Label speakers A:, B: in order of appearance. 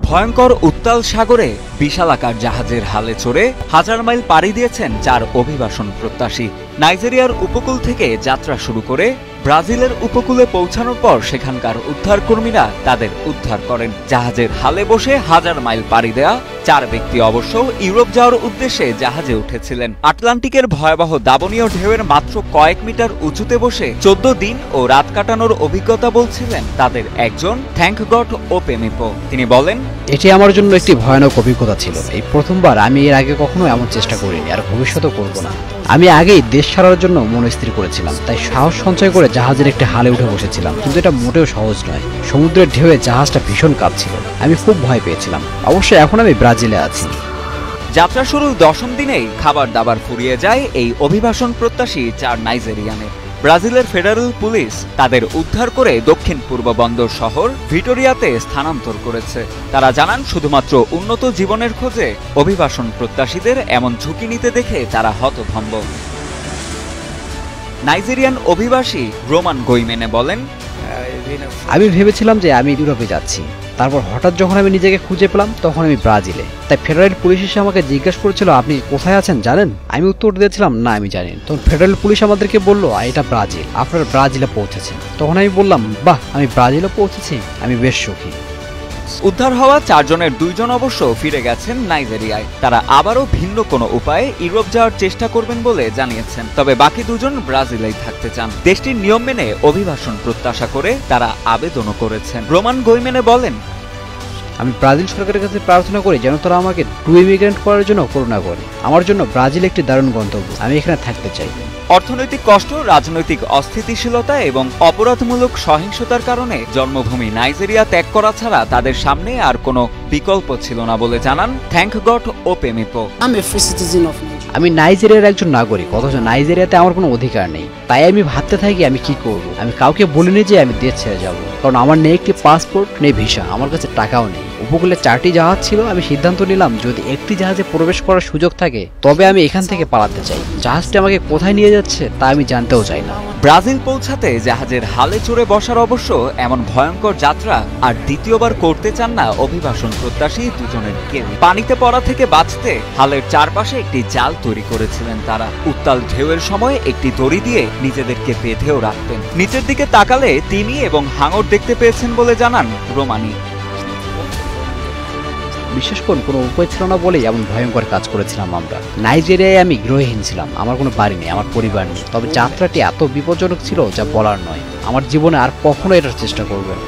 A: ভয়ঙ্কর উত্তাল সাগরে বিশালাকার জাহাজের হালে চড়ে হাজার মাইল পাড়ি দিয়েছেন 4 অভিবাসন প্রত্যাশী। নাইজেরিয়ার উপকূল থেকে যাত্রা শুরু করে ব্রাজিলের উপকূলে পৌঁছানোর পর সেখানকার উদ্ধারকর্মীরা তাদের উদ্ধার করেন। জাহাজের হালে বসে হাজার মাইল পাড়ি দেয়া 4 ব্যক্তি অবশ্য ইউরোপ যাওয়ার উদ্দেশ্যে জাহাজে উঠেছিলেন। আটলান্টিকের ভয়াবহ দাবনীয় ঢেউয়ের মাত্র কয়েক মিটার উঁচুতে বসে 14 দিন ও রাত কাটানোর অভিজ্ঞতা বলছিলেন তাদের একজন থ্যাংক গড ওপেমিপো। তিনি বলেন,
B: এটি আমার জন্য একটি ভয়ানক অভিজ্ঞতা ছিল। এই প্রথমবার। আমি এর আগে কখনো এমন চেষ্টা করিনি, আর ভবিষ্যতেও করব না। আমি আগেই দেশ ছাড়ার জন্য মনস্থির করেছিলাম, তাই সাহস সঞ্চয় করে জাহাজের একটি হালে উঠে বসেছিলাম। কিন্তু এটা মোটেও সহজ নয়। সমুদ্রের ঢেউয়ে জাহাজটা ভীষণ কাঁপছিল। আমি খুব ভয় পেয়েছিলাম। অবশ্য এখন আমি ব্রাজিলে আছি।
A: যাত্রা শুরুর 10ম দিনেই খাবার দাবার ফুরিয়ে যায় এই অভিবাসন প্রত্যাশী 4 নাইজেরিয়ানের। ব্রাজিলের ফেডারেল পুলিশ তাদের উদ্ধার করে দক্ষিণ পূর্ব বন্দর শহর ভিটোরিয়াতে স্থানান্তর করেছে। তারা জানান, শুধুমাত্র উন্নত জীবনের খোঁজে অভিবাসন প্রত্যাশীদের এমন ঝুঁকি নিতে দেখে তারা হতভম্ব। নাইজেরিয়ান অভিবাসী রোমান গৈমেনে বলেন,
B: আমি ভেবেছিলাম যে আমি ইউরোপে যাচ্ছি। তারপর হঠাৎ যখন আমি নিজেকে খুঁজে পেলাম, তখন আমি ব্রাজিলে। তাই ফেডারেল পুলিশ এসে আমাকে জিজ্ঞাসা করেছিল, আপনি কোথায় আছেন জানেন? আমি উত্তর দিয়েছিলাম, না আমি জানি। তখন ফেডারেল পুলিশ আমাদেরকে বললো, এটা ব্রাজিল, আপনারা ব্রাজিলে পৌঁছেছেন। তখন আমি বললাম, বাহ, আমি ব্রাজিলে পৌঁছেছি, আমি বেশ সুখী।
A: উদ্ধার হওয়া 4 জনের 2 জন অবশ্য ফিরে গেছেন নাইজেরিয়ায়। তারা আবারও ভিন্ন কোনো উপায়ে ইউরোপ যাওয়ার চেষ্টা করবেন বলে জানিয়েছেন। তবে বাকি 2 জন ব্রাজিলেই থাকতে চান। দেশটির নিয়ম মেনে অভিবাসন প্রত্যাশা করে তারা আবেদনও করেছেন। রোমান গৈমেনে বলেন,
B: আমি ব্রাজিল সরকারের কাছে প্রার্থনা করি যেন তারা আমাকে ট্রু ইমিগ্রেন্ট করার জন্য করুণা করে। আমার জন্য ব্রাজিল একটি দারুণ গন্তব্য। আমি এখানে থাকতে চাই।
A: অর্থনৈতিক কষ্ট, রাজনৈতিক অস্থিতিশীলতা এবং অপরাধমূলক সহিংসতার কারণে জন্মভূমি নাইজেরিয়া ত্যাগ করা ছাড়া তাদের সামনে আর কোনো বিকল্প ছিল না বলে জানান থ্যাংক গড ওপেমিপো।
B: আমি নাইজেরিয়ার একজন নাগরিক, অথচ নাইজেরিয়াতে আমার কোনো অধিকার নেই। তাই আমি ভাবতে থাকি আমি কি করব। আমি কাউকে বলিনি যে আমি দেশ ছেড়ে যাব, কারণ আমার নেই একটি পাসপোর্ট, নেই ভিসা, আমার কাছে টাকাও নেই। উপকূলে 4টি জাহাজ ছিল। আমি সিদ্ধান্ত নিলাম, যদি একটি জাহাজে প্রবেশ করার সুযোগ থাকে তবে আমি এখান থেকে পালাতে চাই। জাহাজটি আমাকে কোথায় নিয়ে যাচ্ছে তা আমি জানতেও চাই না।
A: ব্রাজিল পৌঁছাতে জাহাজের হালে চড়ে বসার অবশ্য এমন ভয়ঙ্কর যাত্রা আর দ্বিতীয়বার করতে চান না অভিবাসন প্রত্যাশী 2 জনের কেউ। পানিতে পড়া থেকে বাঁচতে হালের চারপাশে একটি জাল তৈরি করেছিলেন তারা। উত্তাল ঢেউয়ের সময় একটি দড়ি দিয়ে নিজেদেরকে বেঁধেও রাখতেন। নিচের দিকে তাকালে তিমি এবং হাঙর দেখতে পেয়েছেন বলে জানান রোমানি।
B: বিশেষ করে কোনো উপায় ছিল না বলেই এমন ভয়ঙ্কর কাজ করেছিলাম আমরা। নাইজেরিয়ায় আমি গৃহহীন ছিলাম। আমার কোনো বাড়ি নেই, আমার পরিবার নেই। তবে যাত্রাটি এত বিপজ্জনক ছিল যা বলার নয়। আমার জীবনে আর কখনো এটার চেষ্টা করব না।